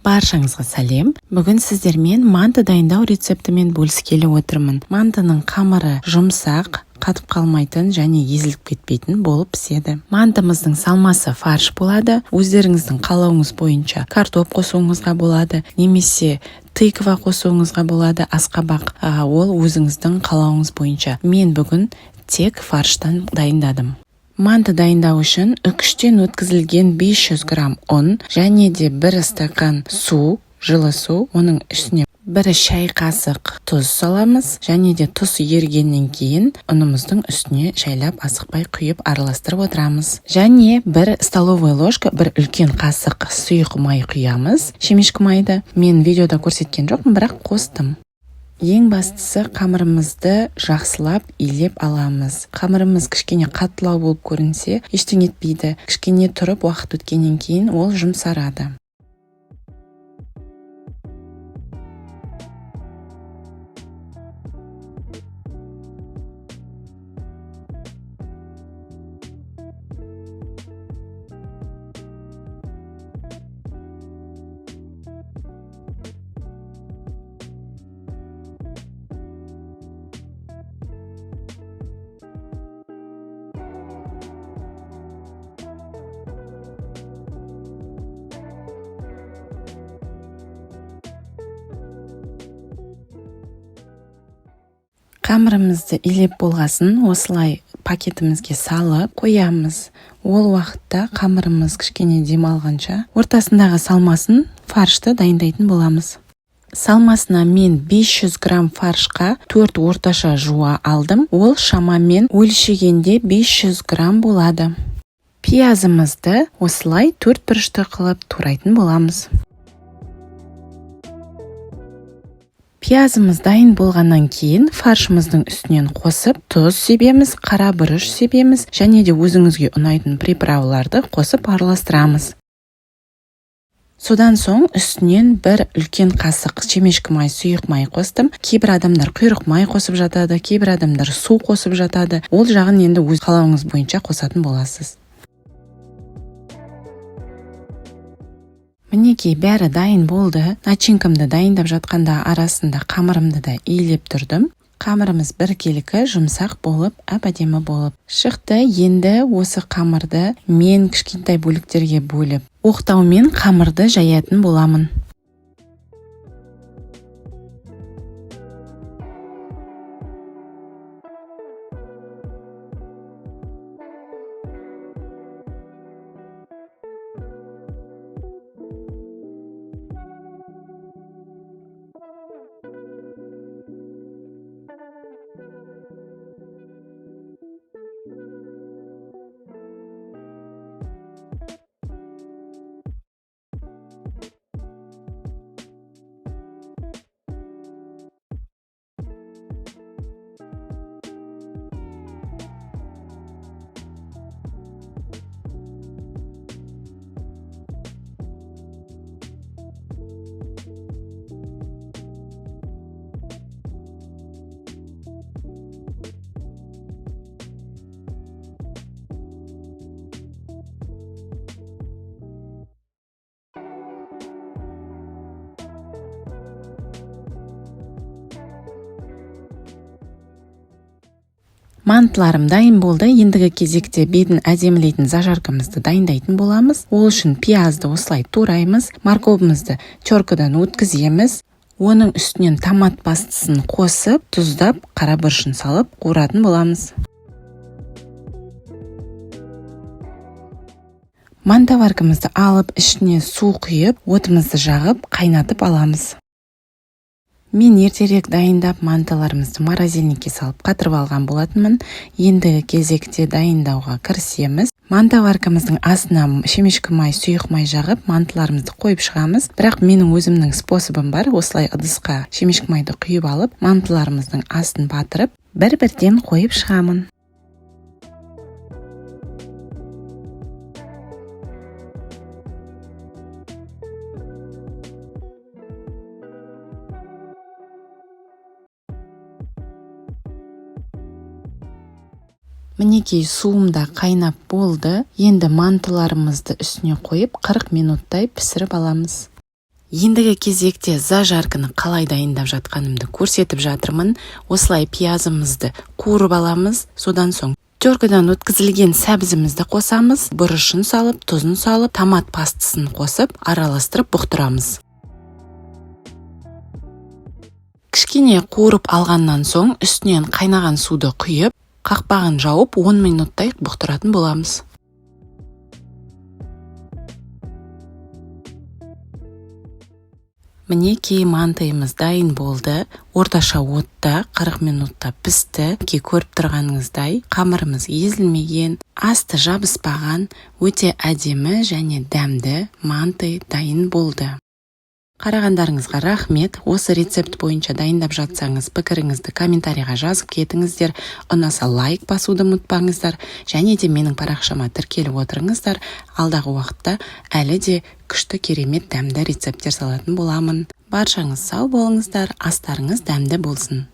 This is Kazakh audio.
Баршаңызға сәлем. Бүгін сіздермен манты дайындау рецептімен бөліскелі отырмын. Мантының қамыры жұмсақ, қатып қалмайтын және езіліп кетпейтін болып піседі. Мантымыздың салмасы фарш болады. Өздеріңіздің қалауыңыз бойынша картоп қосуыңызға болады, немесе тыква қосуыңызға болады, асқабақ. Ол өзіңіздің қалауыңыз бойынша. Мен бүгін тек фарштан дайындадым. Манты дайындау үшін үкіштен өткізілген 500 грамм ұн және де 1 стакан су, жылы су, оның үстіне 1 шай қасық тұз саламыз, және де тұз ергеннен кейін ұнымыздың үстіне шайлап асықпай құйып араластырып отырамыз. Және 1 столовая ложка, 1 үлкен қасық сұйық май құямыз, шемешкі майды. Мен видеода көрсеткен жоқпын, бірақ қостым. Ең бастысы қамырымызды жақсылап илеп аламыз. Қамырымыз кішкене қаттылау болып көрінсе, ештеңе етпейді. Кішкене тұрып уақыт өткеннен кейін ол жұмсарады. Қамырымызды илеп болғасын осылай пакетімізге салып қоямыз. Ол уақытта қамырымыз кішкене демалғанша ортасындағы салмасын фаршты дайындайтын боламыз. Салмасына мен 500 грамм фаршқа 4 орташа жуа алдым. Ол шамамен өлшегенде 500 грамм болады. Пиязымызды осылай 4 бұрышты қылып турайтын боламыз. Пиязымыз дайын болғаннан кейін фаршымыздың үстінен қосып, тұз себеміз, қара бұрыш себеміз, және де өзіңізге ұнайтын приправаларды қосып араластырамыз. Содан соң үстінен 1 үлкен қасық шемешкі май, сұйық май қостым. Кейбір адамдар құйрық май қосып жатады, кейбір адамдар су қосып жатады. Ол жағын енді өз қалауыңыз бойынша қосатын боласыз. Мінекей бәрі дайын болды. Начинкамды дайындап жатқанда арасында қамырымды да илеп тұрдым. Қамырымыз біркелкі жұмсақ болып, әп-әдемі болып шықты. Енді осы қамырды мен кішкентай бөліктерге бөліп, оқтаумен қамырды жаятын боламын. Мантыларым дайын болды. Ендігі кезекте бетін әдемілейтін зажаркамызды дайындайтын боламыз. Ол үшін пиязды осылай тураймыз, морковымызды теркадан өткіземіз. Оның үстінен томат пастасын қосып, тұздап, қара бұрышын салып қуыратын боламыз. Мантаваркамызды алып, ішіне су құйып, отымызды жағып, қайнатып аламыз. Мен ертерек дайындап манталарымызды морозильникке салып қатырып алған болатынмын. Ендігі кезекте дайындауға кірісеміз. Мантаваркамыздың астына шемешкі май, сұйық май жағып, манталарымызды қойып шығамыз. Бірақ менің өзімнің способым бар. Осылай ыдысқа шемешкі майды құйып алып, манталарымыздың астын батырып, бір-бірден қойып шығамын. Мінекей суымда қайнап болды. Енді мантыларымызды үстіне қойып 40 минуттай пісіріп аламыз. Ендігі кезекте зажарканы қалай дайындап жатқанымды көрсетіп жатырмын. Осылай пиязымызды қуырып аламыз, содан соң теркадан өткізілген сәбізімізді қосамыз, бұрышын салып, тұзын салып, томат пастасын қосып, араластырып бұқтырамыз. Кішкене қуырып алғаннан соң үстінен қайнаған суды құйып, қақпағын жауып 10 минуттай бұқтыратын боламыз. Мінекей мантайымыз дайын болды. Орташа отта 40 минутта пісті. Көріп тұрғаныңыздай қамырымыз езілмеген, асты жабыспаған, өте әдемі және дәмді мантай дайын болды. Қарағандарыңызға рахмет. Осы рецепт бойынша дайындап жатсаңыз, пікіріңізді комментарийға жазып кетіңіздер. Ұнаса лайк басуды ұмытпаңыздар. Және де менің парақшама тіркеліп отырыңыздар. Алдағы уақытта әлі де күшті керемет дәмді рецепттер салатын боламын. Баршаңыз сау болыңыздар, астарыңыз дәмді болсын.